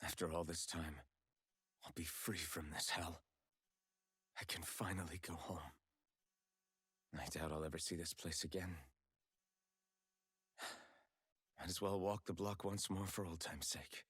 After all this time, I'll be free from this hell. I can finally go home. I doubt I'll ever see this place again. Might as well walk the block once more for old time's sake.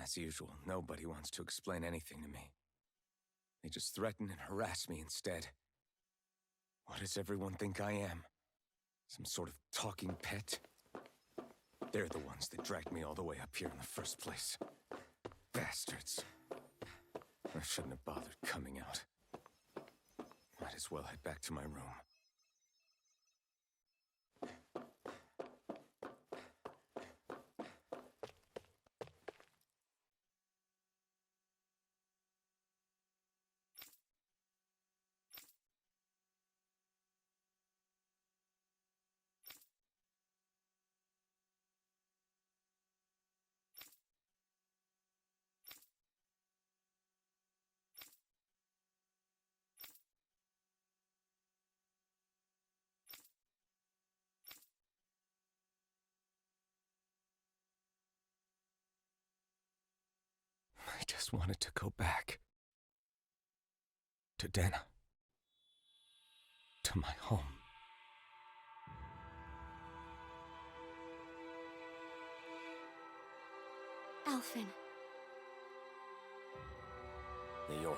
As usual, nobody wants to explain anything to me. They just threaten and harass me instead. What does everyone think I am? Some sort of talking pet? They're the ones that dragged me all the way up here in the first place. Bastards. I shouldn't have bothered coming out. Might as well head back to my room. I just wanted to go back. To Dana. To my home. Alphen. Leori.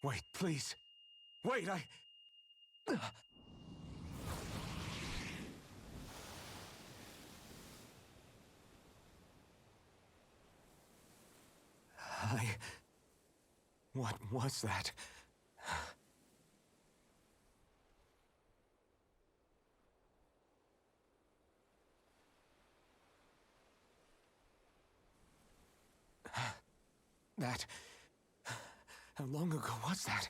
Wait, please. Wait, What was that? That... How long ago was that?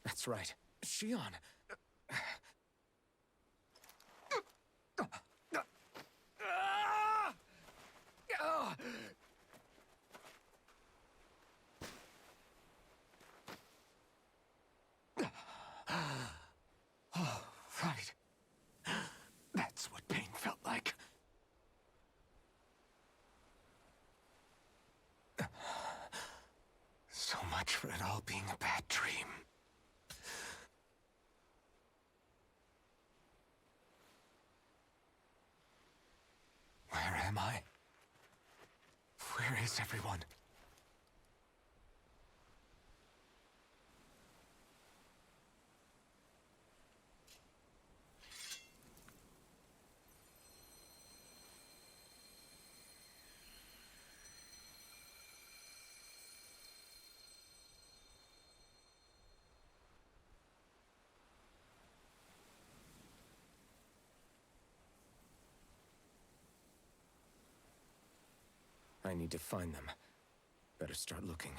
That's right. Shion. Oh, right. That's what pain felt like. So much for it all being a bad dream. Where am I? Where is everyone? I need to find them. Better start looking.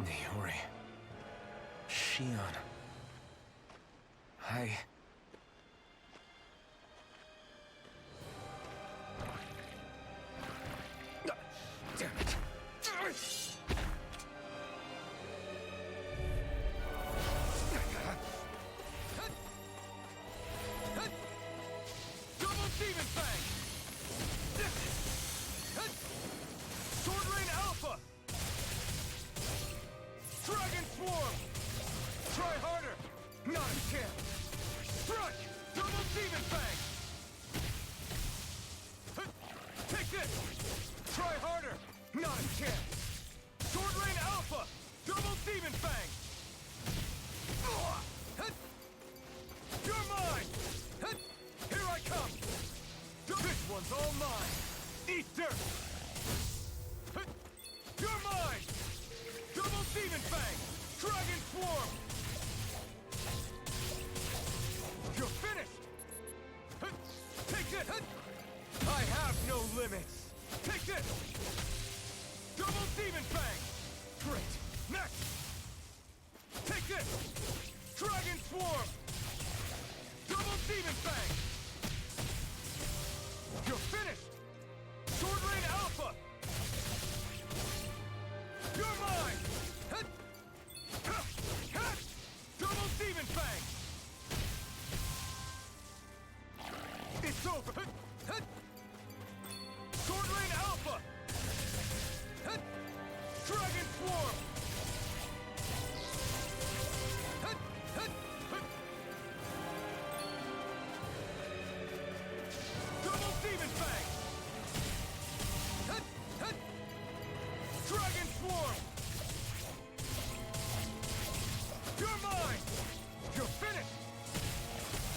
Niori. Shion. Damn it. Double Demon Fang! Sword Rain Alpha! Dragon Swarm! Try harder! Not a chance! Strike! Double Demon Fang! Take this! Try harder! Not a chance! Sword Rain Alpha! Double Demon Fang! You're mine! Here I come! This one's all mine! Eat dirt! You're mine! Double Demon Fang! Dragon Swarm! You're finished! Take this! I have no limits! Take this! Double Demon Fang! Great! Next! Take this! Dragon Swarm! Double Demon Fang! You're finished! Sword Rain Alpha! You're mine! Double Demon Fang! It's over! Sword Rain Alpha! Dragon Swarm! Double Demon Fang! Dragon Swarm! You're mine! You're finished!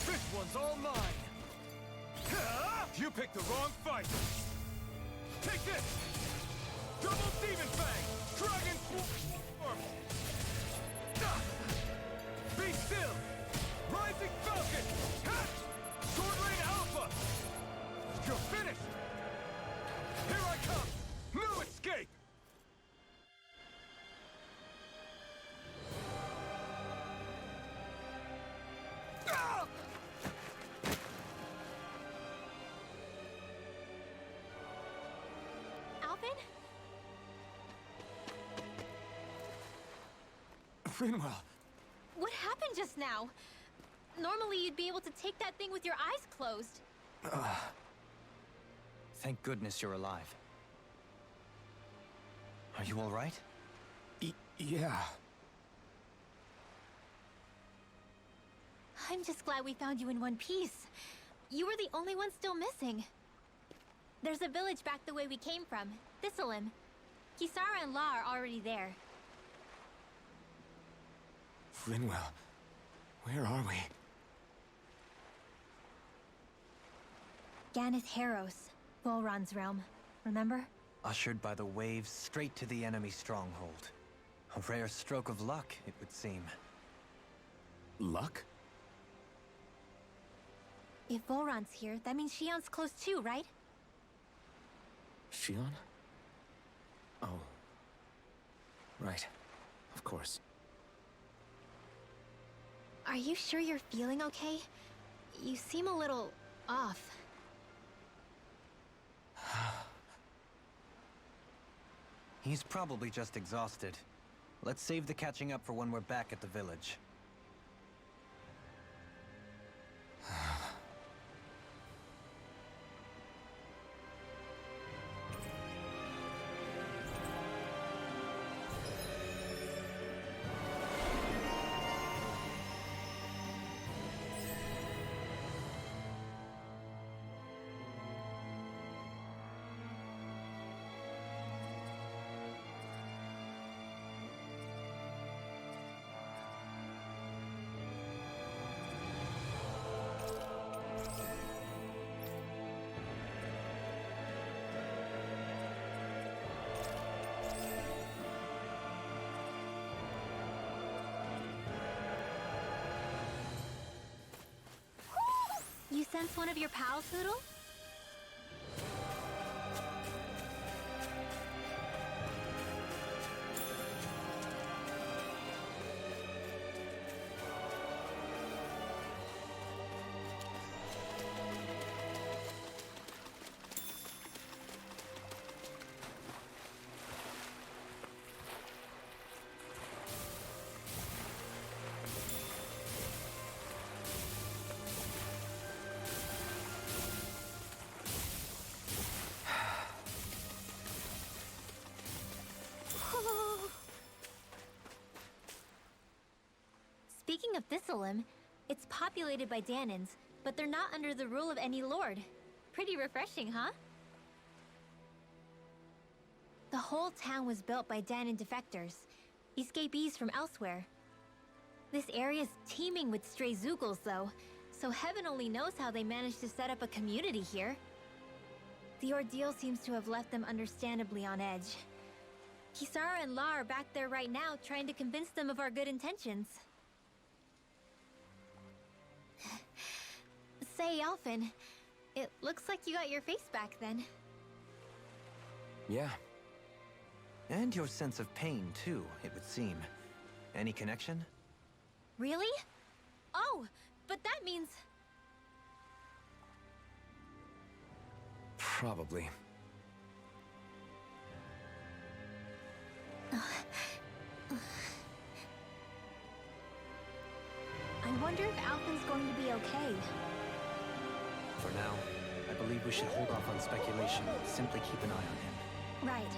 This one's all mine! You picked the wrong fight! Take this! Double Demon Fang! Dragon Swarm! Be still! Rising Falcon! Catch! Sword Rain Alpha! You're finished! Here I come! No escape! Ah! Alvin? Rinwell! What happened just now? Normally you'd be able to take that thing with your eyes closed. Thank goodness you're alive. Are you all right? Yeah. I'm just glad we found you in one piece. You were the only one still missing. There's a village back the way we came from, Thistleim. Kisara and La are already there. Rinwell, where are we? Ganeth Haros, Volron's realm. Remember? Ushered by the waves straight to the enemy stronghold. A rare stroke of luck, it would seem. Luck? If Volron's here, that means Shion's close too, right? Shion? Oh. Right. Of course. Are you sure you're feeling okay? You seem a little off. He's probably just exhausted. Let's save the catching up for when we're back at the village. You sense one of your pals, Poodle? Speaking of Thistleim, it's populated by Danins, but they're not under the rule of any lord. Pretty refreshing, huh? The whole town was built by Danin defectors, escapees from elsewhere. This area's teeming with stray Zeugles, though, so heaven only knows how they managed to set up a community here. The ordeal seems to have left them understandably on edge. Kisara and La are back there right now trying to convince them of our good intentions. Say, Alphen, it looks like you got your face back then. Yeah. And your sense of pain, too, it would seem. Any connection? Really? Oh, but that means... Probably. I wonder if Alphen's going to be okay. For now, I believe we should hold off on speculation. Simply keep an eye on him. Right.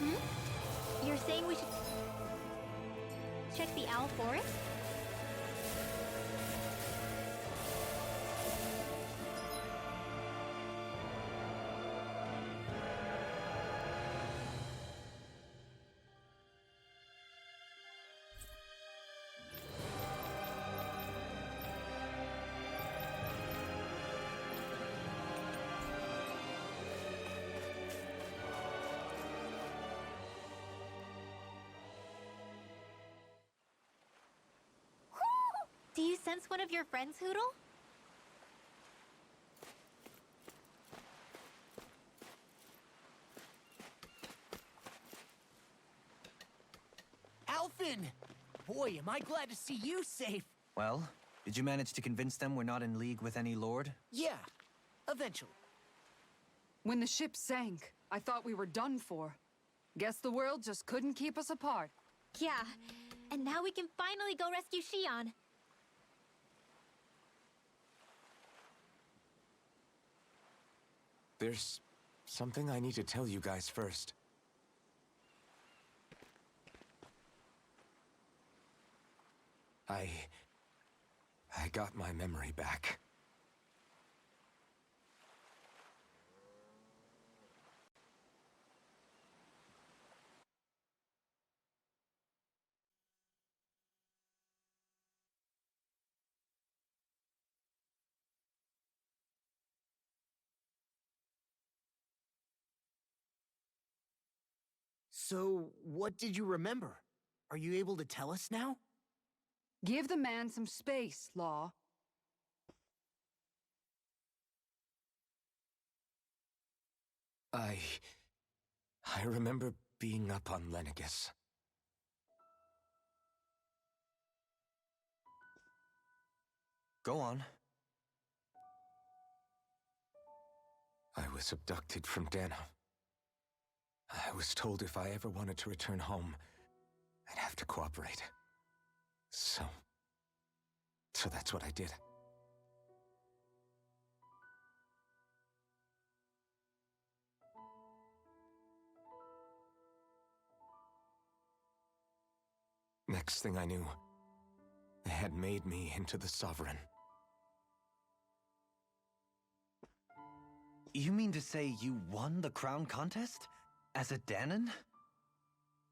Hmm? You're saying we should check the owl forest? sense one of your friends, Hoodle? Alphen! Boy, am I glad to see you safe. Well, did you manage to convince them we're not in league with any lord? Yeah, eventually. When the ship sank, I thought we were done for. Guess the world just couldn't keep us apart. Yeah, and now we can finally go rescue Shion. There's something I need to tell you guys first. I got my memory back. So, what did you remember? Are you able to tell us now? Give the man some space, Law. I remember being up on Lenegis. Go on. I was abducted from Dana. I was told if I ever wanted to return home, I'd have to cooperate. So that's what I did. Next thing I knew, they had made me into the Sovereign. You mean to say you won the crown contest? As a Danon?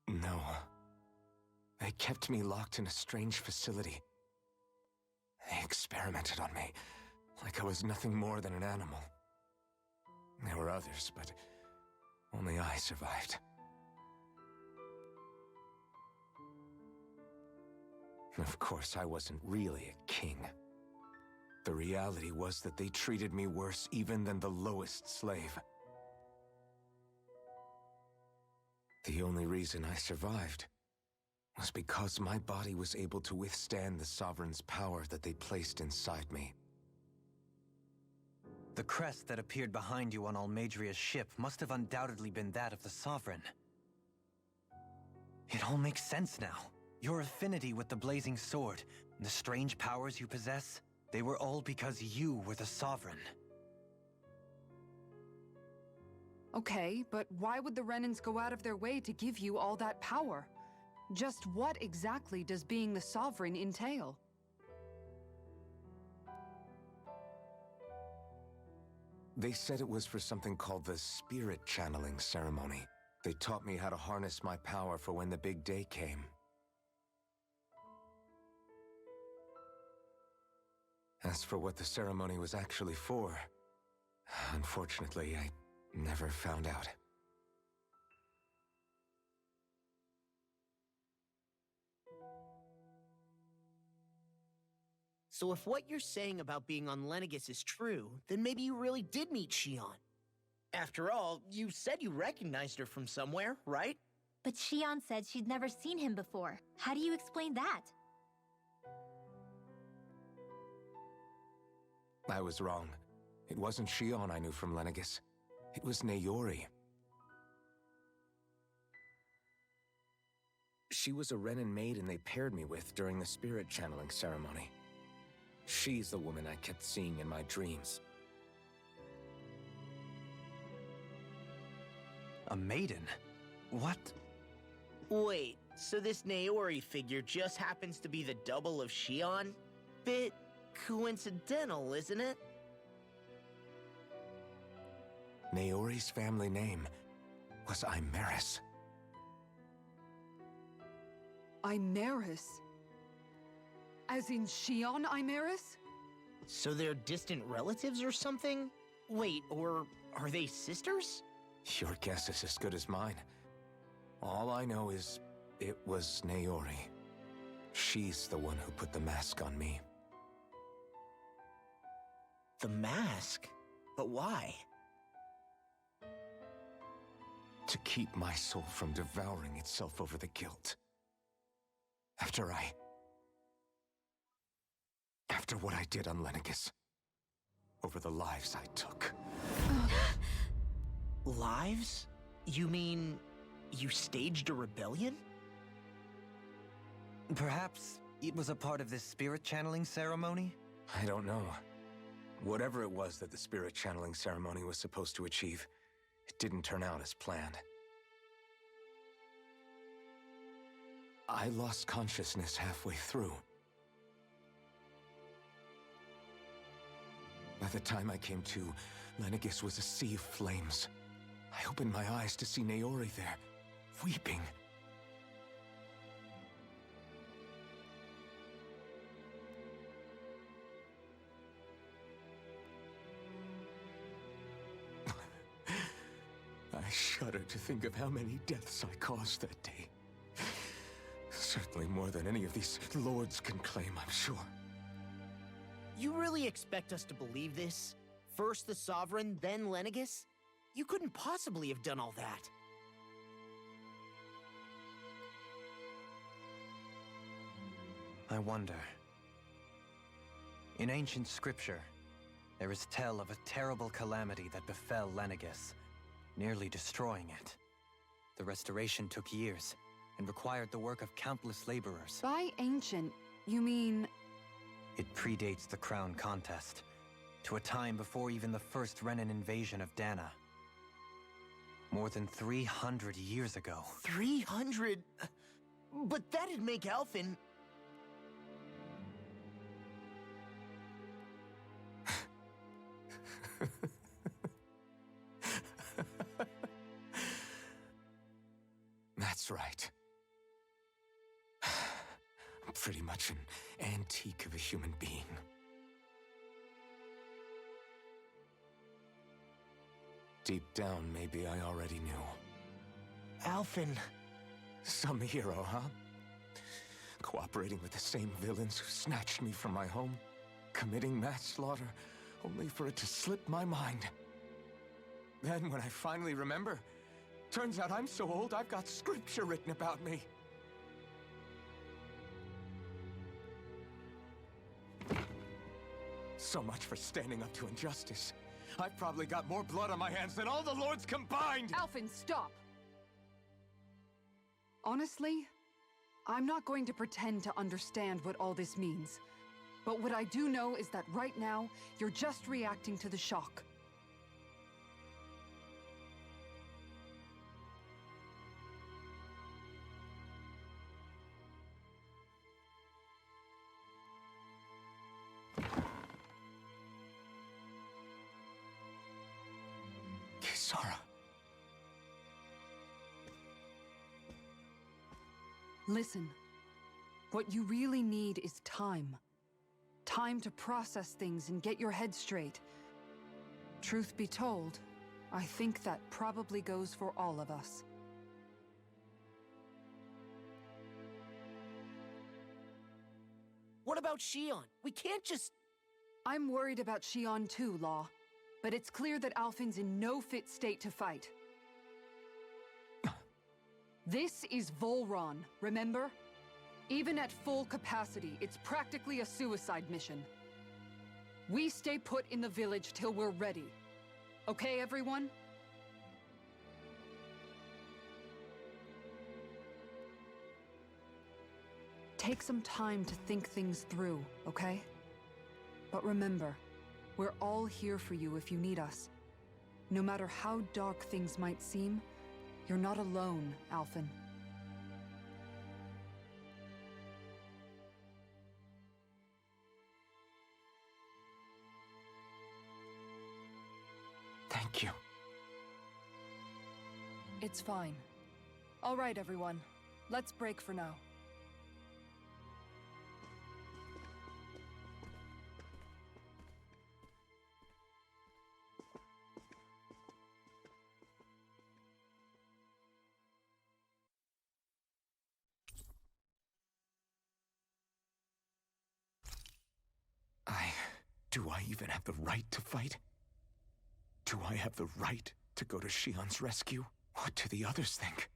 No. They kept me locked in a strange facility. They experimented on me, like I was nothing more than an animal. There were others, but only I survived. Of course, I wasn't really a king. The reality was that they treated me worse even than the lowest slave. The only reason I survived was because my body was able to withstand the Sovereign's power that they placed inside me. The crest that appeared behind you on Almadria's ship must have undoubtedly been that of the Sovereign. It all makes sense now. Your affinity with the Blazing Sword, and the strange powers you possess, they were all because you were the Sovereign. Okay, but why would the Renans go out of their way to give you all that power? Just what exactly does being the Sovereign entail? They said it was for something called the Spirit Channeling Ceremony. They taught me how to harness my power for when the big day came. As for what the ceremony was actually for, unfortunately, I never found out. So if what you're saying about being on Lenegis is true, then maybe you really did meet Shion. After all, you said you recognized her from somewhere, right? But Shion said she'd never seen him before. How do you explain that? I was wrong. It wasn't Shion I knew from Lenegis. It was Naori. She was a Renan maiden they paired me with during the spirit channeling ceremony. She's the woman I kept seeing in my dreams. A maiden? What? Wait, so this Naori figure just happens to be the double of Shion? Bit coincidental, isn't it? Naori's family name was Imeris. Imeris? As in Shion Imeris? So they're distant relatives or something? Wait, or are they sisters? Your guess is as good as mine. All I know is it was Naori. She's the one who put the mask on me. The mask? But why? To keep my soul from devouring itself over the guilt. After what I did on Lenegis. Over the lives I took. Lives? You mean you staged a rebellion? Perhaps it was a part of this spirit channeling ceremony? I don't know. Whatever it was that the spirit channeling ceremony was supposed to achieve, it didn't turn out as planned. I lost consciousness halfway through. By the time I came to, Lenegis was a sea of flames. I opened my eyes to see Naori there, weeping. I shudder to think of how many deaths I caused that day. Certainly more than any of these lords can claim, I'm sure. You really expect us to believe this? First the Sovereign, then Lenegis? You couldn't possibly have done all that. I wonder. In ancient scripture, there is tell of a terrible calamity that befell Lenegis, nearly destroying it. The restoration took years, and required the work of countless laborers. By ancient, you mean... It predates the crown contest, to a time before even the first Renan invasion of Dana. More than 300 years ago. 300? But that'd make Alphen... That's right. I'm pretty much an antique of a human being. Deep down, maybe I already knew. Alphen... Some hero, huh? Cooperating with the same villains who snatched me from my home, committing mass slaughter, only for it to slip my mind. Then, when I finally remember, turns out I'm so old I've got scripture written about me. So much for standing up to injustice. I've probably got more blood on my hands than all the lords combined! Alphen, stop! Honestly, I'm not going to pretend to understand what all this means. But what I do know is that right now, you're just reacting to the shock. Kisara. Listen, what you really need is time. Time to process things and get your head straight. Truth be told, I think that probably goes for all of us. What about Shion? We can't just... I'm worried about Shion too, Law. But it's clear that Alphen's in no fit state to fight. This is Volron, remember? Even at full capacity, it's practically a suicide mission. We stay put in the village till we're ready. Okay, everyone? Take some time to think things through, okay? But remember, we're all here for you if you need us. No matter how dark things might seem, you're not alone, Alphen. Thank you. It's fine. All right, everyone. Let's break for now. I Do I even have the right to fight? Do I have the right to go to Shion's rescue? What do the others think?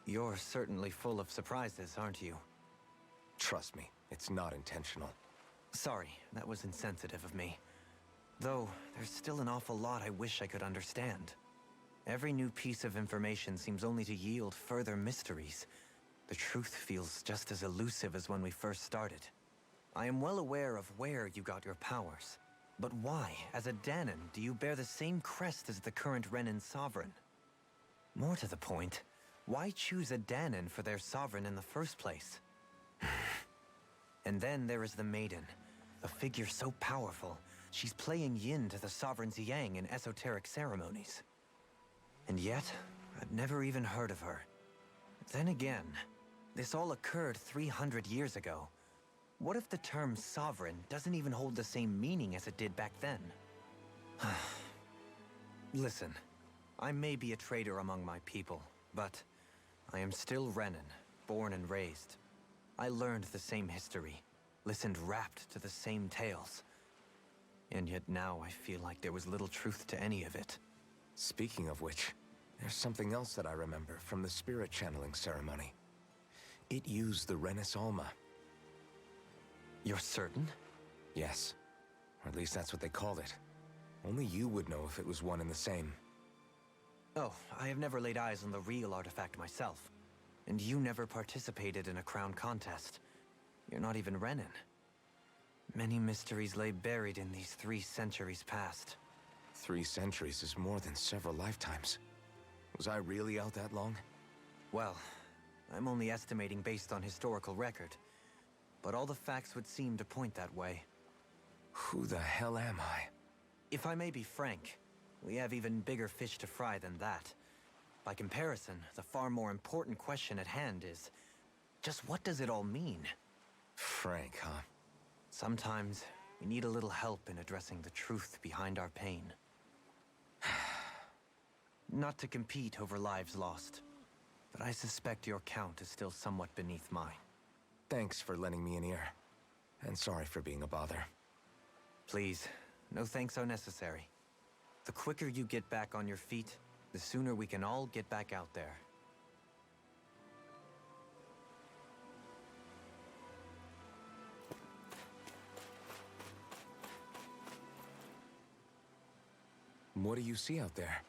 You're certainly full of surprises, aren't you? Trust me, it's not intentional. Sorry, that was insensitive of me. Though, there's still an awful lot I wish I could understand. Every new piece of information seems only to yield further mysteries. The truth feels just as elusive as when we first started. I am well aware of where you got your powers. But why, as a Danon, do you bear the same crest as the current Renan sovereign? More to the point, why choose a Danon for their sovereign in the first place? And then there is the Maiden, a figure so powerful, she's playing yin to the sovereign's yang in esoteric ceremonies. And yet, I've never even heard of her. Then again, this all occurred 300 years ago. What if the term sovereign doesn't even hold the same meaning as it did back then? Listen, I may be a traitor among my people, but I am still Renan, born and raised. I learned the same history, listened rapt to the same tales. And yet now I feel like there was little truth to any of it. Speaking of which, there's something else that I remember from the spirit channeling ceremony. It used the Renis Alma. You're certain? Yes. Or at least that's what they called it. Only you would know if it was one and the same. Oh, I have never laid eyes on the real artifact myself. And you never participated in a crown contest. You're not even Renan. Many mysteries lay buried in these 3 centuries past. 3 centuries is more than several lifetimes. Was I really out that long? Well, I'm only estimating based on historical record. But all the facts would seem to point that way. Who the hell am I? If I may be frank, we have even bigger fish to fry than that. By comparison, the far more important question at hand is, just what does it all mean? Frank, huh? Sometimes, we need a little help in addressing the truth behind our pain. Not to compete over lives lost, but I suspect your count is still somewhat beneath mine. Thanks for lending me an ear. And sorry for being a bother. Please, no thanks are necessary. The quicker you get back on your feet, the sooner we can all get back out there. What do you see out there?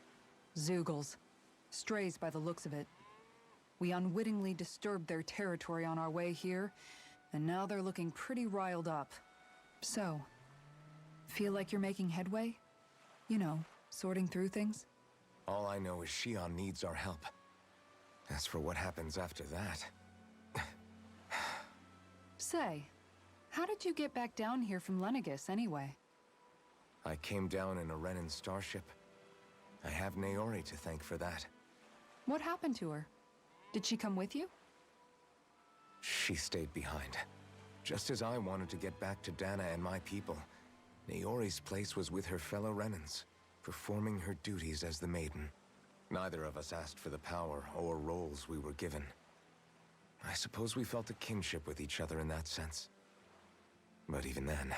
Zeugles. Strays by the looks of it. We unwittingly disturbed their territory on our way here, and now they're looking pretty riled up. So, feel like you're making headway? You know, sorting through things? All I know is Shion needs our help. As for what happens after that... Say, how did you get back down here from Lenegis anyway? I came down in a Renan starship. I have Naori to thank for that. What happened to her? Did she come with you? She stayed behind. Just as I wanted to get back to Dana and my people, Naori's place was with her fellow Renans, performing her duties as the Maiden. Neither of us asked for the power or roles we were given. I suppose we felt a kinship with each other in that sense. But even then...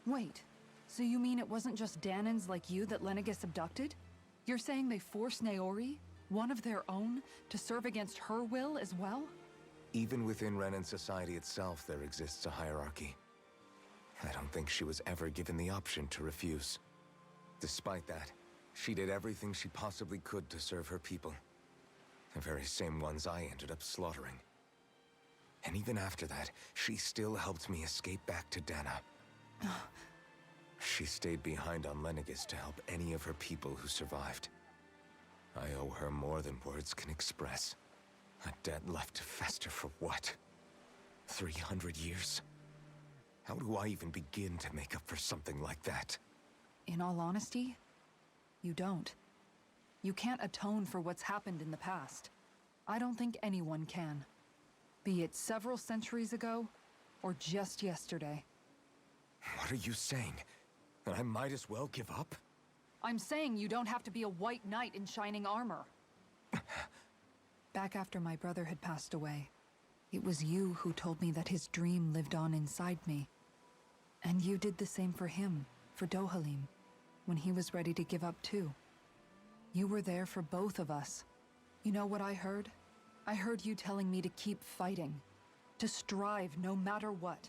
Wait, so you mean it wasn't just Danons like you that Lenegis abducted? You're saying they forced Naori, one of their own, to serve against her will as well? Even within Renan society itself, there exists a hierarchy. I don't think she was ever given the option to refuse. Despite that, she did everything she possibly could to serve her people. The very same ones I ended up slaughtering. And even after that, she still helped me escape back to Dana. She stayed behind on Lenegis to help any of her people who survived. I owe her more than words can express. A debt left to fester for what? 300 years? How do I even begin to make up for something like that? In all honesty, you don't. You can't atone for what's happened in the past. I don't think anyone can. Be it several centuries ago, or just yesterday. What are you saying? That I might as well give up? I'm saying you don't have to be a white knight in shining armor. Back after my brother had passed away, it was you who told me that his dream lived on inside me. And you did the same for him, for Dohalim, when he was ready to give up too. You were there for both of us. You know what I heard? I heard you telling me to keep fighting, to strive no matter what.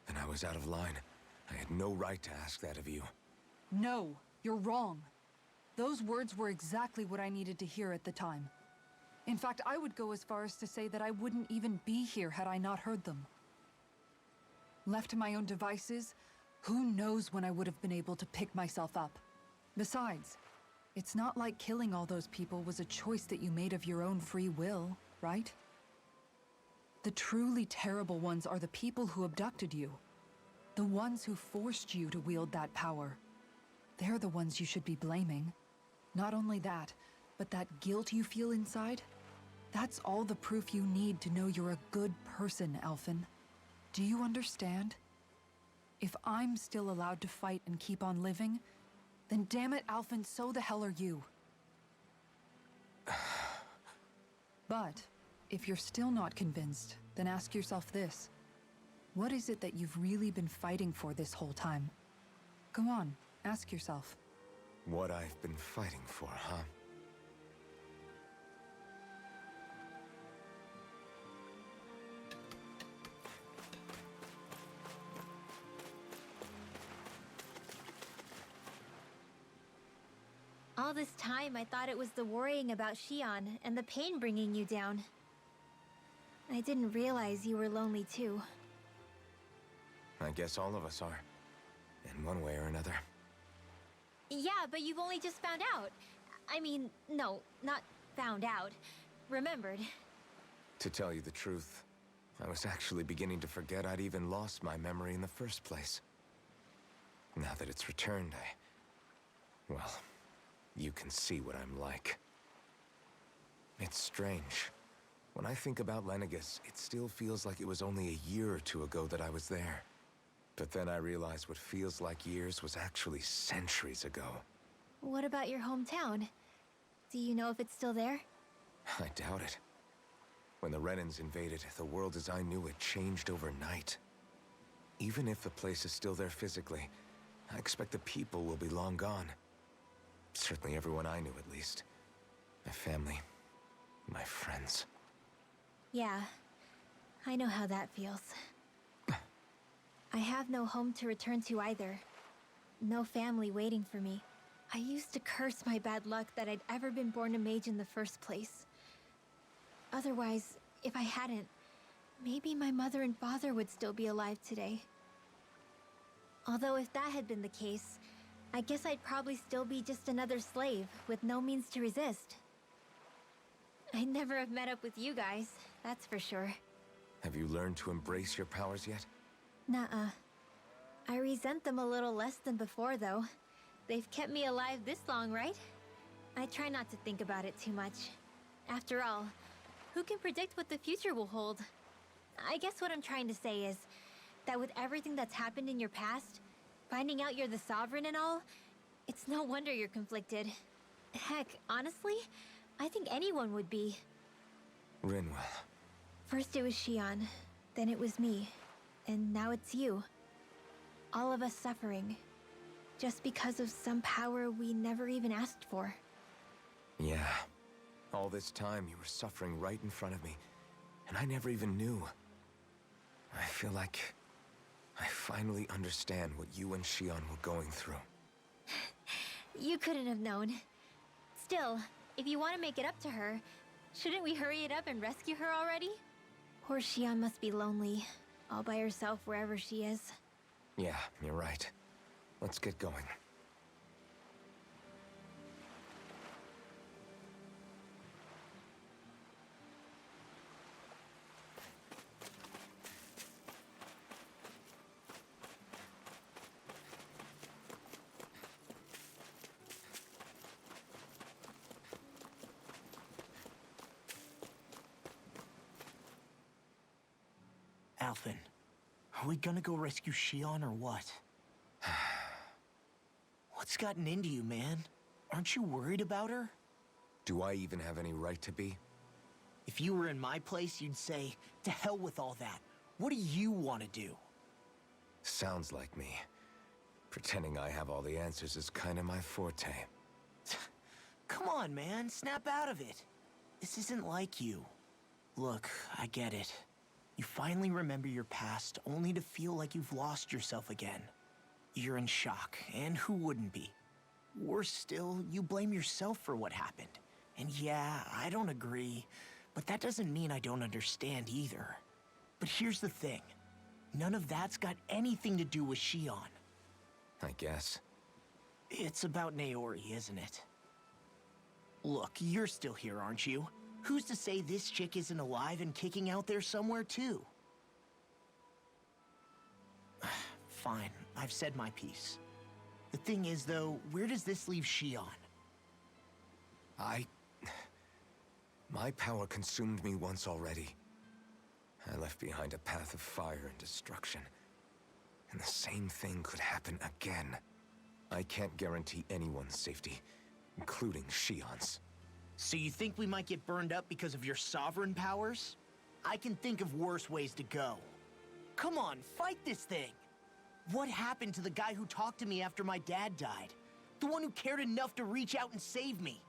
Then I was out of line. I had no right to ask that of you. No, you're wrong. Those words were exactly what I needed to hear at the time. In fact, I would go as far as to say that I wouldn't even be here had I not heard them. Left to my own devices, who knows when I would have been able to pick myself up. Besides, it's not like killing all those people was a choice that you made of your own free will, right? The truly terrible ones are the people who abducted you. The ones who forced you to wield that power. They're the ones you should be blaming. Not only that, but that guilt you feel inside, that's all the proof you need to know you're a good person, Alphen. Do you understand? If I'm still allowed to fight and keep on living, then damn it, Alphen, so the hell are you. But if you're still not convinced, then ask yourself this. What is it that you've really been fighting for this whole time? Go on, ask yourself. What I've been fighting for, huh? All this time, I thought it was the worrying about Shion and the pain bringing you down. I didn't realize you were lonely too. I guess all of us are. In one way or another. Yeah, but you've only just found out. I mean, no, not found out. Remembered. To tell you the truth, I was actually beginning to forget I'd even lost my memory in the first place. Now that it's returned, well, you can see what I'm like. It's strange. When I think about Lenegis, it still feels like it was only a year or two ago that I was there. But then I realized what feels like years was actually centuries ago. What about your hometown? Do you know if it's still there? I doubt it. When the Renans invaded, the world as I knew it changed overnight. Even if the place is still there physically, I expect the people will be long gone. Certainly everyone I knew, at least. My family, my friends. Yeah, I know how that feels. I have no home to return to either. No family waiting for me. I used to curse my bad luck that I'd ever been born a mage in the first place. Otherwise, if I hadn't, maybe my mother and father would still be alive today. Although if that had been the case, I guess I'd probably still be just another slave with no means to resist. I'd never have met up with you guys, that's for sure. Have you learned to embrace your powers yet? Nuh-uh. I resent them a little less than before, though. They've kept me alive this long, right? I try not to think about it too much. After all, who can predict what the future will hold? I guess what I'm trying to say is that with everything that's happened in your past, finding out you're the Sovereign and all, it's no wonder you're conflicted. Heck, honestly, I think anyone would be. Rinwell. First it was Shion, then it was me, and now it's you. All of us suffering, just because of some power we never even asked for. Yeah. All this time you were suffering right in front of me, and I never even knew. I feel like I finally understand what you and Shion were going through. You couldn't have known. Still, if you want to make it up to her, shouldn't we hurry it up and rescue her already? Poor Shion must be lonely, all by herself wherever she is. Yeah, you're right. Let's get going. Alphen, are we gonna go rescue Shion or what? What's gotten into you, man? Aren't you worried about her? Do I even have any right to be? If you were in my place, you'd say, to hell with all that. What do you want to do? Sounds like me. Pretending I have all the answers is kinda my forte. Come on, man. Snap out of it. This isn't like you. Look, I get it. You finally remember your past, only to feel like you've lost yourself again. You're in shock, and who wouldn't be? Worse still, you blame yourself for what happened. And yeah, I don't agree, but that doesn't mean I don't understand either. But here's the thing. None of that's got anything to do with Shion. I guess. It's about Naori, isn't it? Look, you're still here, aren't you? Who's to say this chick isn't alive and kicking out there somewhere, too? Fine, I've said my piece. The thing is, though, where does this leave Shion? My power consumed me once already. I left behind a path of fire and destruction. And the same thing could happen again. I can't guarantee anyone's safety, including Shion's. So you think we might get burned up because of your sovereign powers? I can think of worse ways to go. Come on, fight this thing! What happened to the guy who talked to me after my dad died? The one who cared enough to reach out and save me?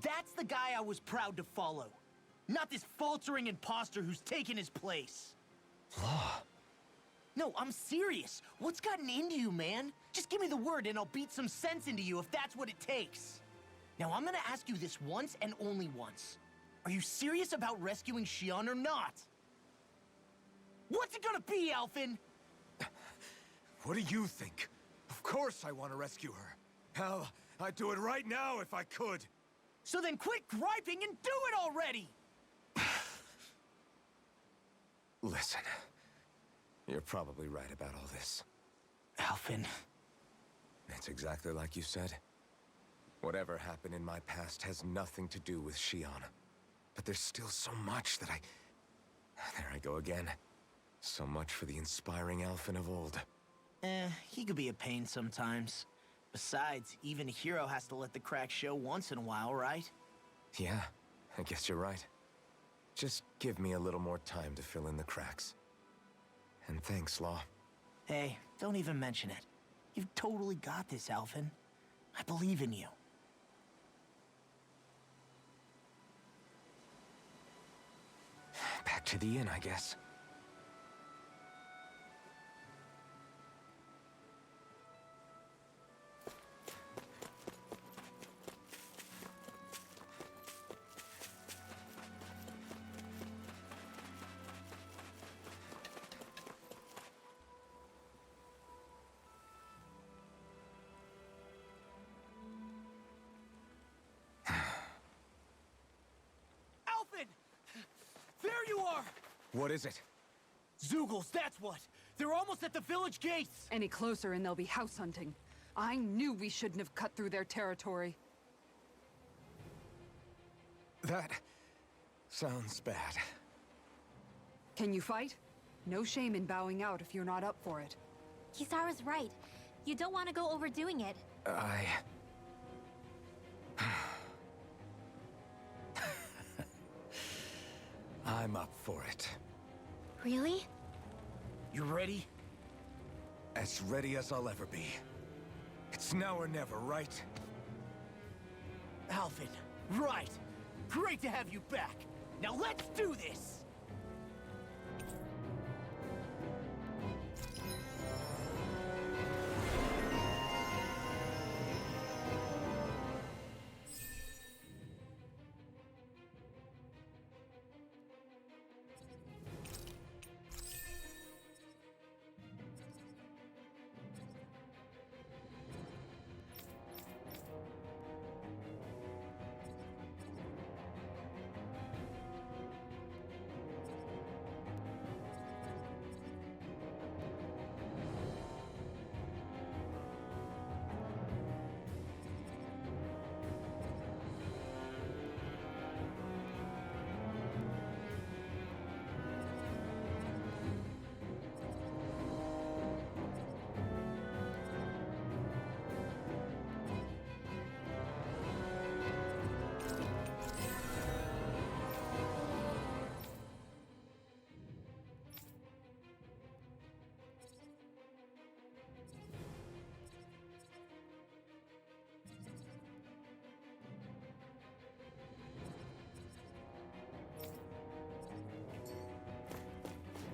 That's the guy I was proud to follow. Not this faltering imposter who's taken his place. Law. No, I'm serious. What's gotten into you, man? Just give me the word and I'll beat some sense into you if that's what it takes. Now, I'm gonna ask you this once and only once. Are you serious about rescuing Shion or not? What's it gonna be, Alphen? What do you think? Of course I want to rescue her. Hell, I'd do it right now if I could. So then quit griping and do it already! Listen, you're probably right about all this. Alphen. It's exactly like you said. Whatever happened in my past has nothing to do with Shion. But there's still so much that there I go again. So much for the inspiring Alphen of old. He could be a pain sometimes. Besides, even a hero has to let the cracks show once in a while, right? Yeah, I guess you're right. Just give me a little more time to fill in the cracks. And thanks, Law. Hey, don't even mention it. You've totally got this, Alphen. I believe in you. Back to the inn, I guess. There you are! What is it? Zeugles, that's what! They're almost at the village gates! Any closer and they'll be house hunting. I knew we shouldn't have cut through their territory. That sounds bad. Can you fight? No shame in bowing out if you're not up for it. Kisara's right. You don't want to go overdoing it. I'm up for it. Really? You ready? As ready as I'll ever be. It's now or never, right? Alphen, right! Great to have you back! Now let's do this!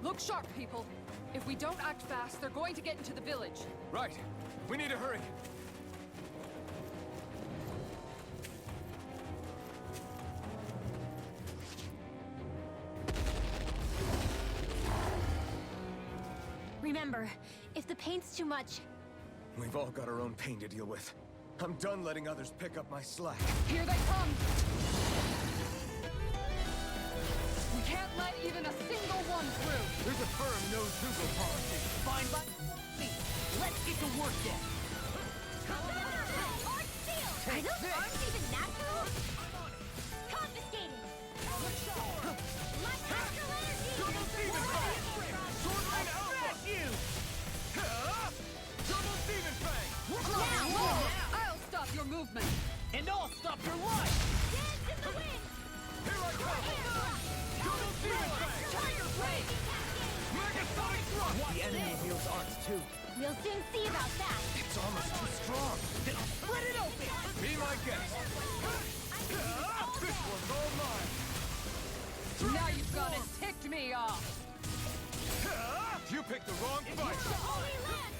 Look sharp, people. If we don't act fast, they're going to get into the village. Right. We need to hurry. Remember, if the pain's too much, We've all got our own pain to deal with. I'm done letting others pick up my slack. Here they come! We can't let even a single one through! There's a firm no-Zoogle policy. Fine by me. Let's get to work then. are those arms even natural? Confiscated! My astral energy! Double Demon Fang! Sword Rain Alpha! You! Double Demon Fang! I'll stop your movement! And I'll stop your life! Dance in the wind! Here I come! Double Demon Fang! Tiger Blade! Mega Sonic Thrust! The enemy heals arts too. We'll soon see about that. It's almost too strong. Then I'll split it open! Be my guest. This one's all mine! Now you've gone and ticked me off! You picked the wrong fight! Holy land!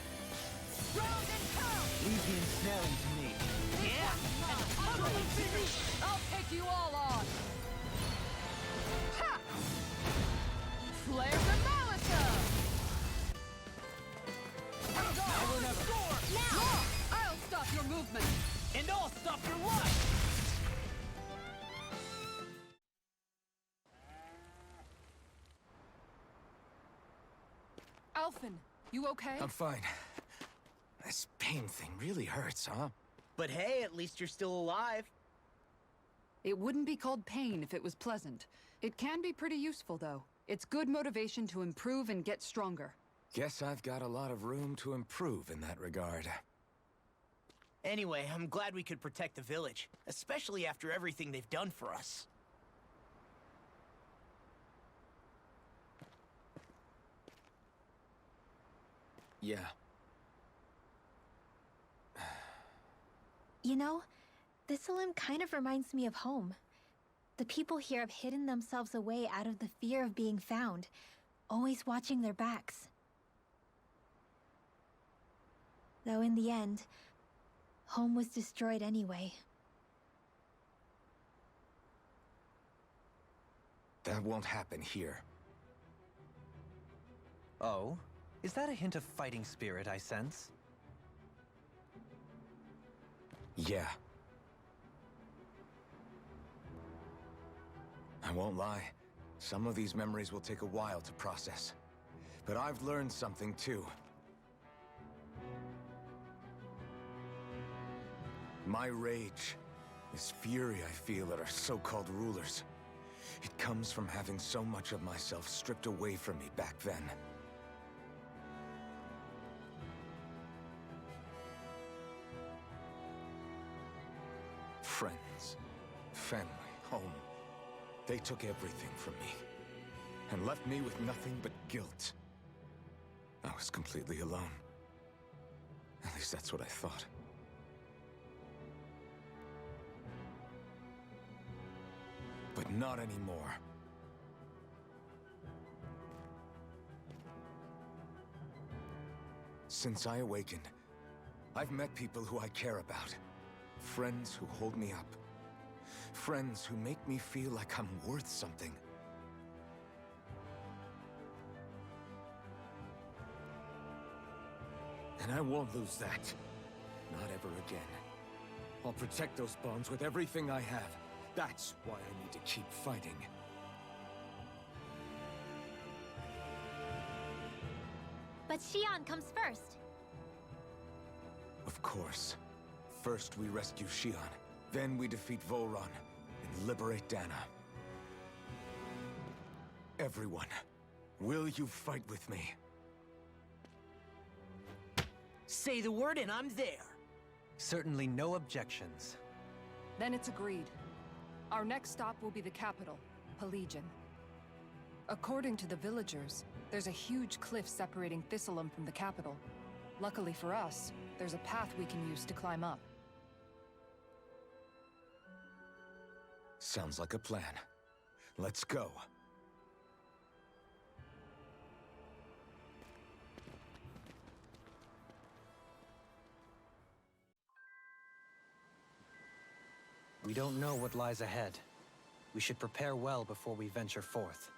Round and curl! Leave the ensnaring to me. Yeah! I'll take you all on! Ha! Flare the Molotov! Now or never. Now! I'll stop your movement! And I'll stop your life! Alphen, you okay? I'm fine. This pain thing really hurts, huh? But hey, at least you're still alive. It wouldn't be called pain if it was pleasant. It can be pretty useful, though. It's good motivation to improve and get stronger. Guess I've got a lot of room to improve in that regard. Anyway, I'm glad we could protect the village, especially after everything they've done for us. Yeah. You know, Thistleum kind of reminds me of home. The people here have hidden themselves away out of the fear of being found, always watching their backs. Though in the end, home was destroyed anyway. That won't happen here. Oh? Is that a hint of fighting spirit I sense? Yeah. I won't lie. Some of these memories will take a while to process. But I've learned something too. My rage, this fury I feel at our so-called rulers, it comes from having so much of myself stripped away from me back then. Friends, family, home. They took everything from me and left me with nothing but guilt. I was completely alone. At least that's what I thought. But not anymore. Since I awakened, I've met people who I care about. Friends who hold me up. Friends who make me feel like I'm worth something. And I won't lose that. Not ever again. I'll protect those bonds with everything I have. That's why I need to keep fighting. But Xion comes first. Of course. First we rescue Xion, then we defeat Volron and liberate Dana. Everyone, will you fight with me? Say the word and I'm there. Certainly no objections. Then it's agreed. Our next stop will be the capital, Pelegion. According to the villagers, there's a huge cliff separating Thistleum from the capital. Luckily for us, there's a path we can use to climb up. Sounds like a plan. Let's go. We don't know what lies ahead. We should prepare well before we venture forth.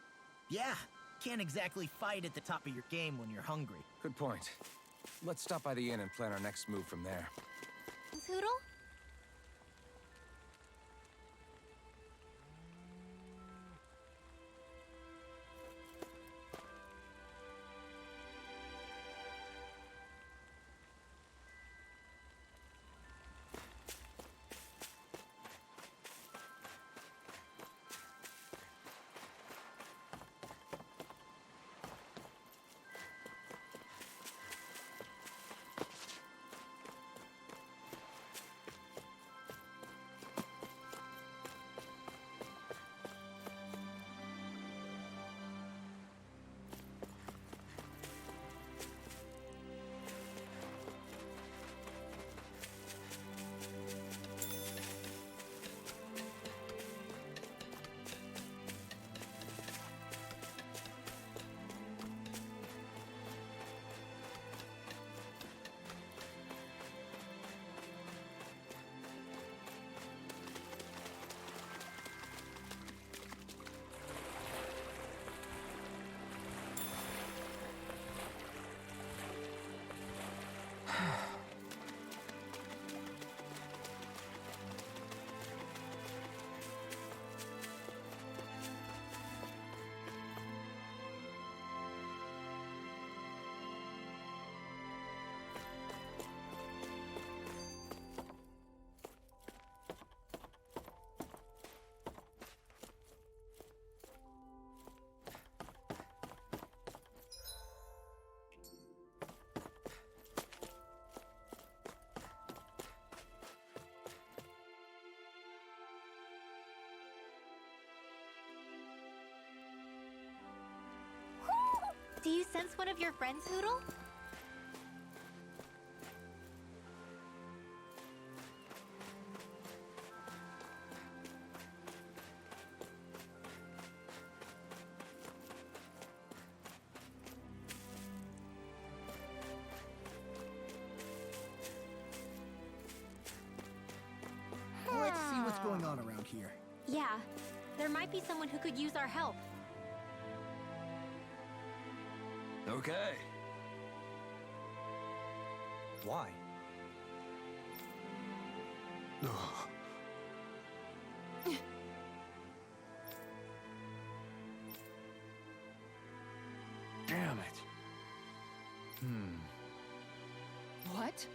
Yeah, can't exactly fight at the top of your game when you're hungry. Good point. Let's stop by the inn and plan our next move from there. Hoodle? Do you sense one of your friends, Hoodle? Let's see what's going on around here. Yeah, there might be someone who could use our help. Okay. Why? Damn it. What?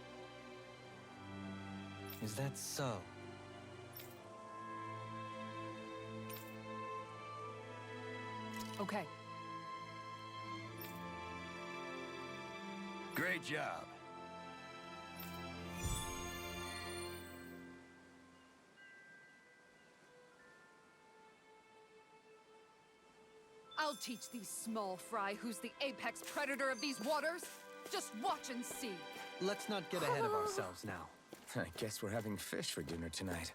Is that so? Okay. Great job. I'll teach these small fry who's the apex predator of these waters. Just watch and see. Let's not get ahead of ourselves now. I guess we're having fish for dinner tonight.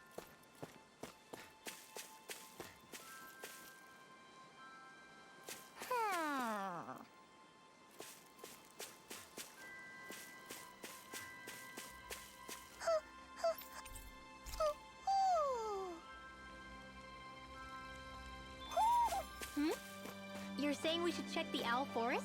You're saying we should check the owl forest?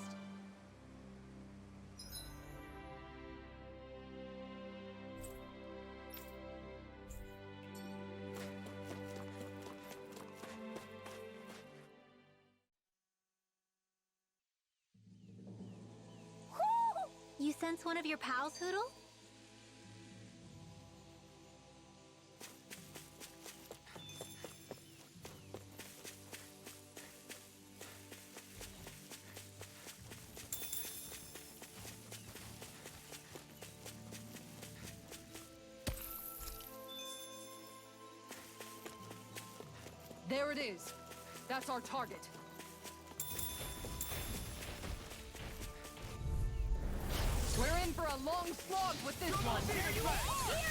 You sense one of your pals, Hoodle? There it is. That's our target. We're in for a long slog with this one. Here you are!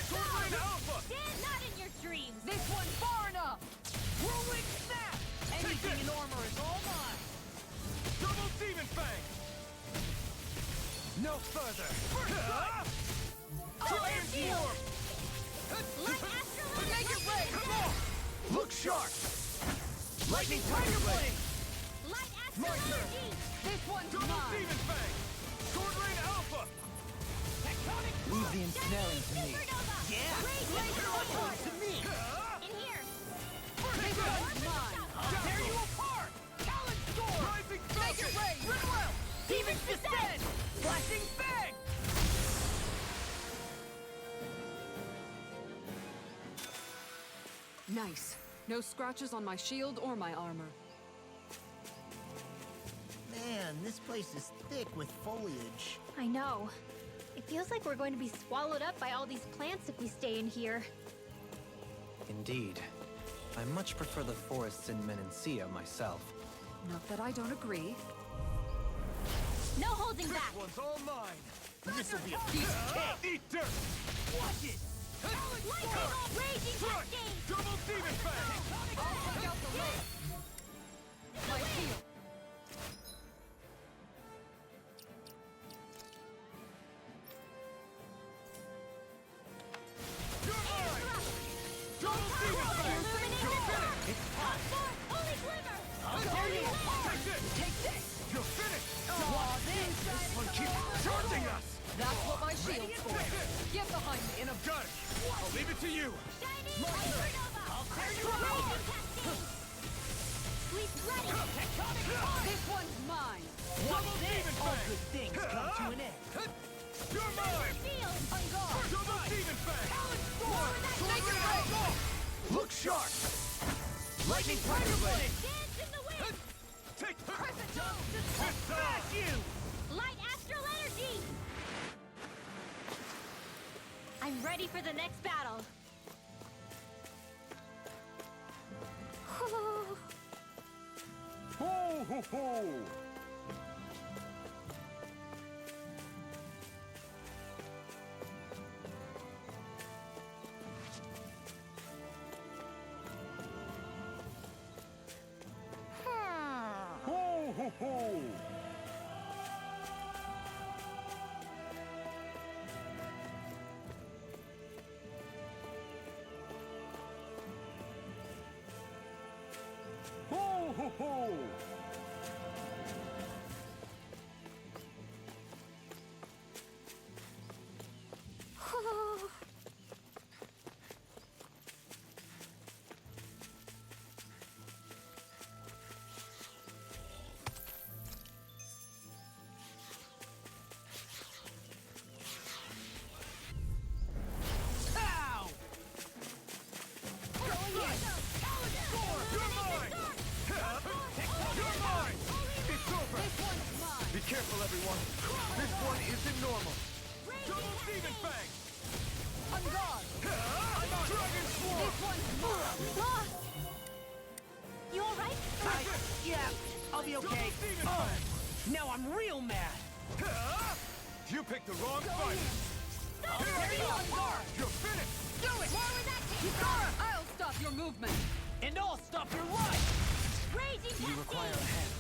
Sword Lane Alpha! Dan, not in your dreams! This one's far enough. Whirlwind Snap! Anything in armor is all mine. Double Demon Fang! No further! First strike! Giant Swarm! Light Astral Make it rain! Come on! Look sharp! Lightning Tiger Blade! Light My Astral turn. Energy! This one's Double mine! Demon Fang! Sword Rain Alpha! Tectonic Leave the ensnaring to me. Supernova! Yeah. Raging Come Tempest! to me. In here! This one's mine! I'll tear you apart! Talon Storm! Rising Make it Falcon! rain! Rinwell! Demon's Descent! Flashing Fang! Nice. No scratches on my shield or my armor. Man, this place is thick with foliage. I know. It feels like we're going to be swallowed up by all these plants if we stay in here. Indeed. I much prefer the forests in Menancia myself. Not that I don't agree. No holding back! This one's all mine! This'll be a piece of cake. Eat dirt! Watch it. Lightning Bolt! Raging Front! Cascade! Double Demon Fang! I'll take out the lid! My shield! You're mine! Double Demon Fang! You're finished! Come forth, holy glimmer! I'll tear you apart! Take this! Take this! You're finished! Aw, this! This one keeps charging us! That's what my shield's for. Take this! Get behind me. And I've got it! I'll leave it to you! Shining My turn. Supernova! I'll tear you Raging apart! Cascade! Sweep ready! This one's mine. Double Demon All Fang! good things come to an end. You're mine! Field! On guard. Double Demon Fang! Make it rain. Look sharp! Lightning Tiger Blade! Dance in the wind! Take Crescent Smash you! Light Astral Energy! I'm ready for the next battle. Ho ho ho! Ho ho ho! Ho ho ho! Pow! You're mine! You're mine! It's over! This one's mine. Be careful, everyone. This one isn't normal. Double Demon Fang! On guard. Dragon Swarm! This one's mine. Lost! You alright? Yeah, I'll be Double okay. Demon Fang! Now I'm real mad. You picked the wrong fight! Carry on guard. You're finished! Do it. More with that Kikara. I'll stop your movement. And I'll stop your life. Raging You require a Cascade! hand.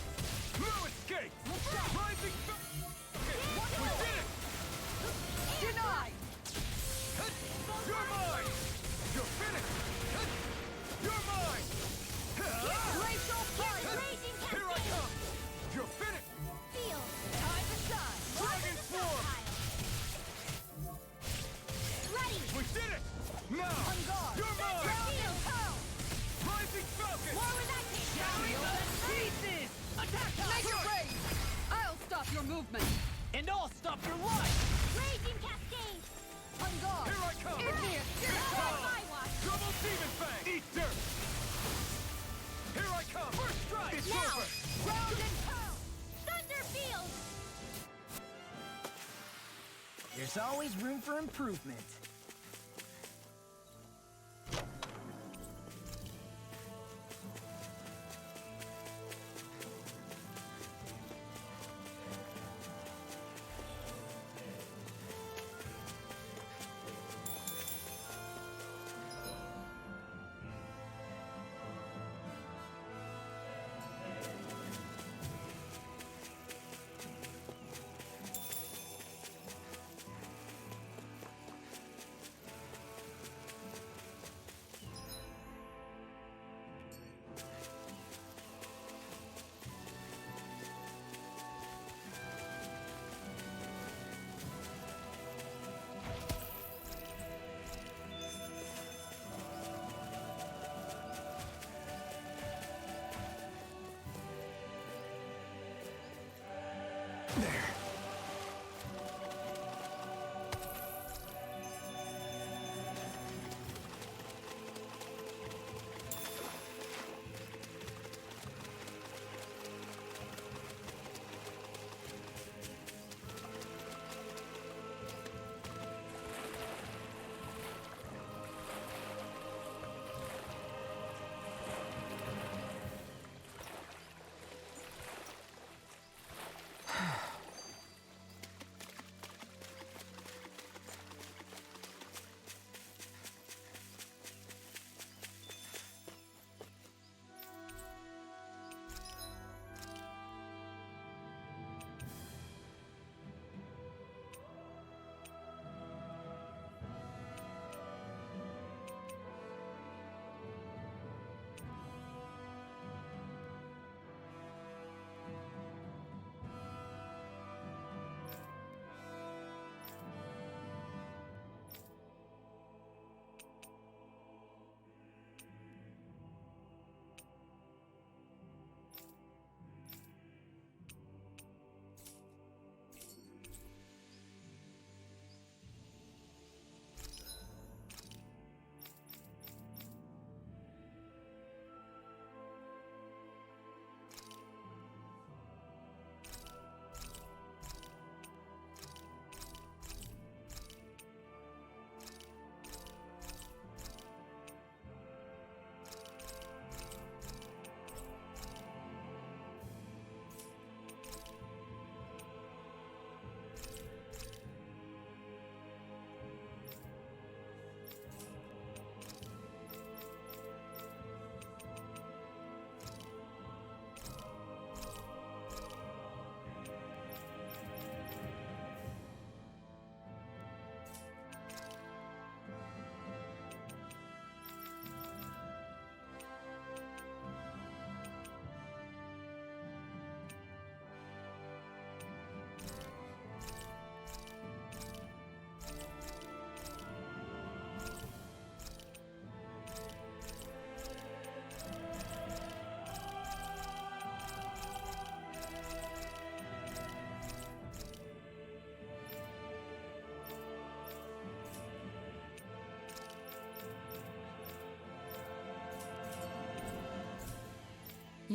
No escape! Rising We did it! Denied. You're mine! You're finished! You're mine! Glacial fire. Raging Here I Cascade! come! You're finished! Field! Time to shine. Dragon Swarm! Ready! We did it! Now! On guard. You're mine! Field! Rising Falcon! More with that Pieces! Attack Make it rain. I'll stop your movement. And I'll stop your life. Raging Cascade! On guard. Here I come! In here. My watch! Double Demon Fang! Eat dirt! Here I come! First strike! It's Now! over! Round and pound! Thunder Field! There's always room for improvement.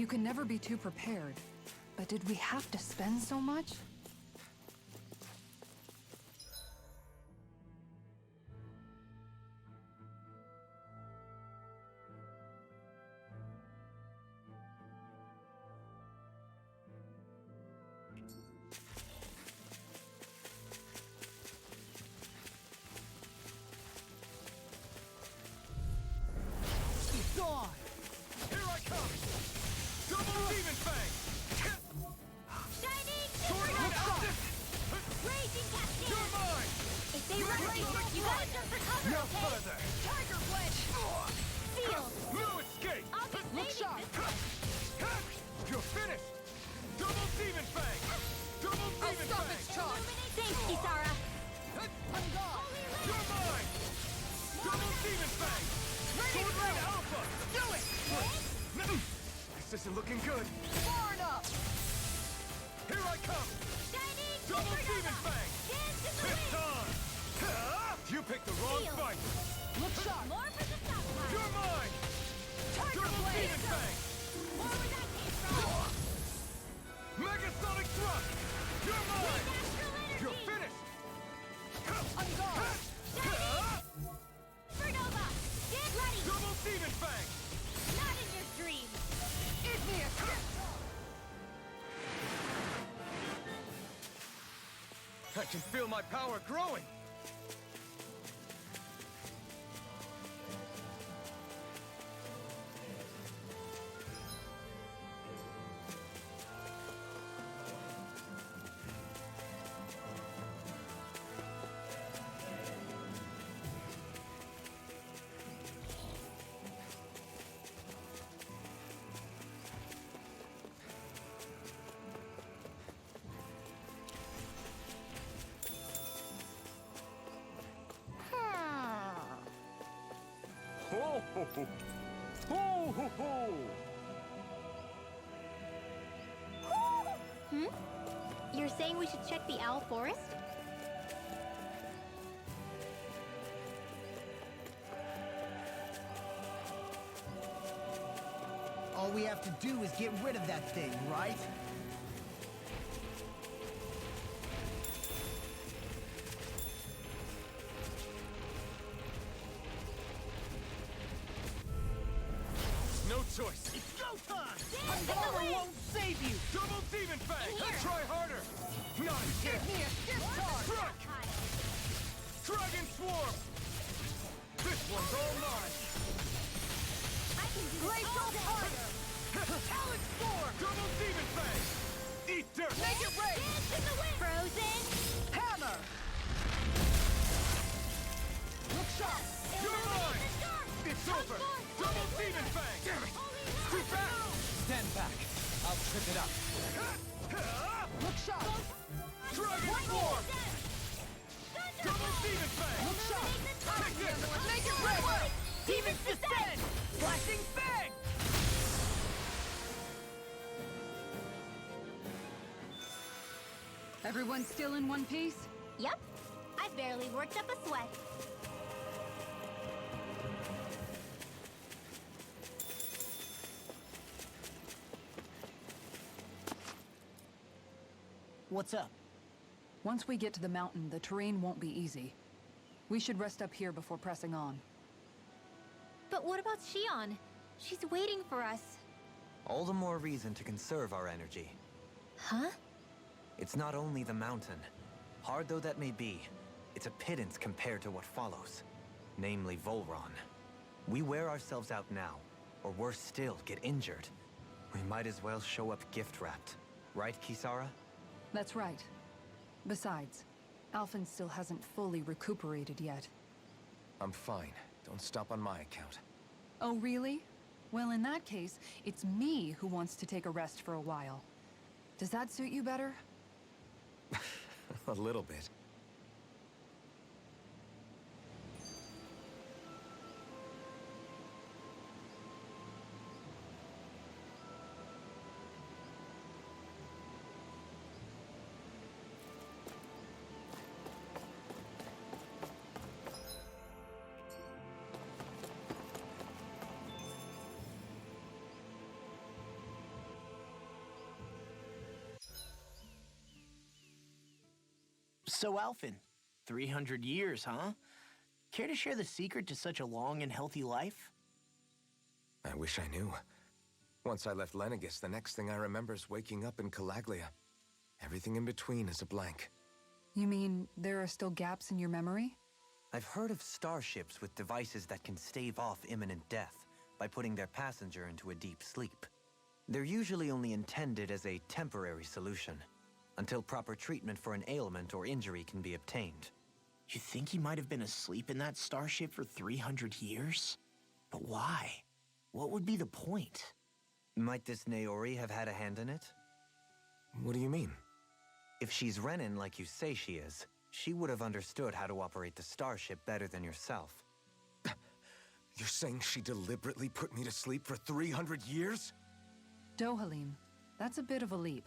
You can never be too prepared. But did we have to spend so much? Gone! Here I come! Double Demon Fang! Shining Sword Supernova! Red Alpha! Raging Cascade! You're mine! If they run late, you gotta jump for cover, No okay? further! Tiger Wedge! Sealed! No escape! I'll be Look saving sharp! this. You're finished! Double Demon Fang! Double Demon Fang! Illuminate. Thanks, Kisara! I'm gone! You're mine! Double Demon Fang! Sword Red Alpha! Do it! This isn't looking good. Far enough! Here I come! Shining Double Demon Supernova! Fang! Dance in the It's wind! on! You picked the wrong Shield. fight! Look sharp! More for the stockpile! You're mine! Tiger Double Blade! Demon Fang! More where that came from! Megasonic Thrust! You're mine! Astral energy! You're finished! I'm gone! Supernova! Get ready! Double Demon Fang! Not in your dreams! Igneous! I can feel my power growing! Ho ho ho! Ho ho ho! You're saying we should check the Owl Forest? All we have to do is get rid of that thing, right? No choice! It's go time! Dance in the wind! won't save you! Double Demon Fang! Here. Try harder! Not again! Strike! Dragon Swarm! This one's all mine! I can do this all day! Talent Storm! Double Demon Fang! Eat dirt! Make it rain! Dance in the wind! Frozen! Hammer! Look sharp! You're mine! The storm! It's over! Double Demon Fang! Damn it! Too fast! Stand back. I'll trip it up. Look sharp! Dragon Swarm! Double Demon Fang! Look sharp! Take this! Make it rain! Demons descend! Flashing Fang! Everyone still in one piece? Yep. I've barely worked up a sweat. What's up? Once we get to the mountain, the terrain won't be easy. We should rest up here before pressing on. But what about Shion? She's waiting for us. All the more reason to conserve our energy. Huh? It's not only the mountain. Hard though that may be, it's a pittance compared to what follows. Namely Volron. We wear ourselves out now, or worse still, get injured. We might as well show up gift-wrapped. Right, Kisara? That's right. Besides, Alphen still hasn't fully recuperated yet. I'm fine. Don't stop on my account. Oh, really? Well, in that case, it's me who wants to take a rest for a while. Does that suit you better? A little bit. So, Alphen, 300 years, huh? Care to share the secret to such a long and healthy life? I wish I knew. Once I left Lenegis, the next thing I remember is waking up in Calaglia. Everything in between is a blank. You mean there are still gaps in your memory? I've heard of starships with devices that can stave off imminent death by putting their passenger into a deep sleep. They're usually only intended as a temporary solution, until proper treatment for an ailment or injury can be obtained. You think he might have been asleep in that starship for 300 years? But why? What would be the point? Might this Naori have had a hand in it? What do you mean? If she's Renin like you say she is, she would have understood how to operate the starship better than yourself. You're saying she deliberately put me to sleep for 300 years? Dohalim, that's a bit of a leap.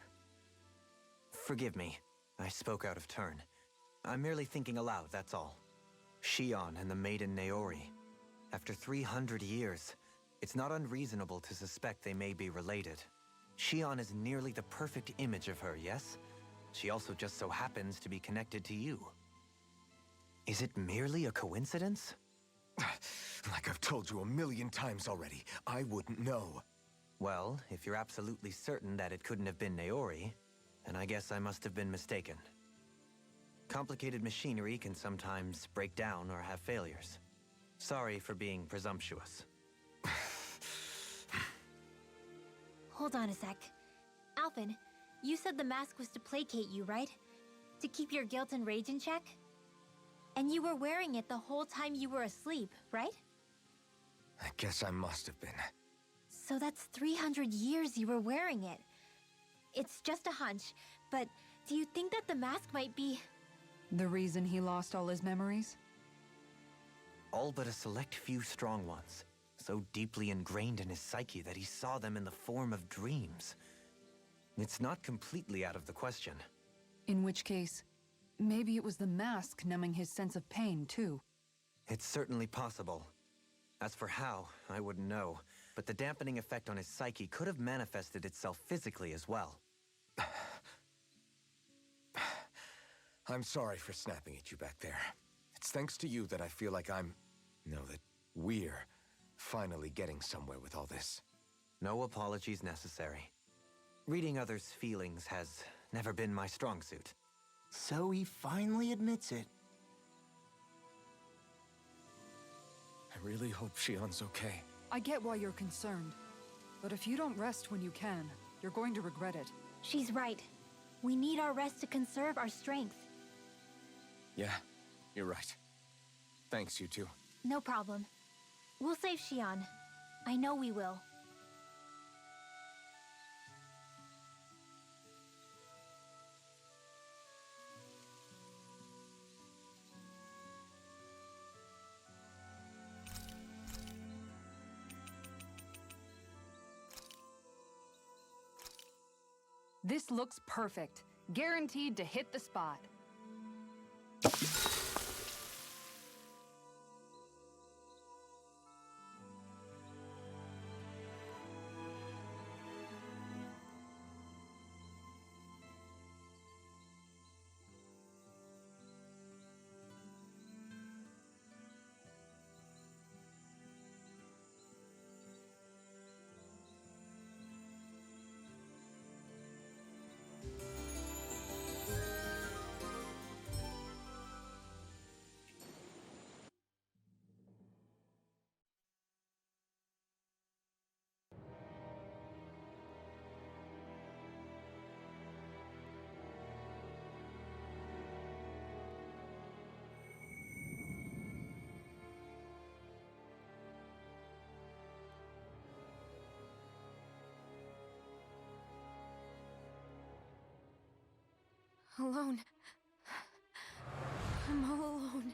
Forgive me, I spoke out of turn. I'm merely thinking aloud, that's all. Shion and the maiden Naori. After 300 years, it's not unreasonable to suspect they may be related. Shion is nearly the perfect image of her, yes? She also just so happens to be connected to you. Is it merely a coincidence? Like I've told you 1,000,000 times already, I wouldn't know. Well, if you're absolutely certain that it couldn't have been Naori, then I guess I must have been mistaken. Complicated machinery can sometimes break down or have failures. Sorry for being presumptuous. Hold on a sec. Alphen, you said the mask was to placate you, right? To keep your guilt and rage in check? And you were wearing it the whole time you were asleep, right? I guess I must have been. So that's 300 years you were wearing it. It's just a hunch, but do you think that the mask might be... The reason he lost all his memories? All but a select few strong ones, so deeply ingrained in his psyche that he saw them in the form of dreams. It's not completely out of the question. In which case, maybe it was the mask numbing his sense of pain, too. It's certainly possible. As for how, I wouldn't know, but the dampening effect on his psyche could have manifested itself physically as well. I'm sorry for snapping at you back there. It's thanks to you that I feel like that we're finally getting somewhere with all this. No apologies necessary. Reading others' feelings has never been my strong suit. So he finally admits it. I really hope Shion's okay. I get why you're concerned. But if you don't rest when you can, you're going to regret it. She's right. We need our rest to conserve our strength. Yeah, you're right. Thanks, you two. No problem. We'll save Shion. I know we will. This looks perfect. Guaranteed to hit the spot. Alone. I'm all alone.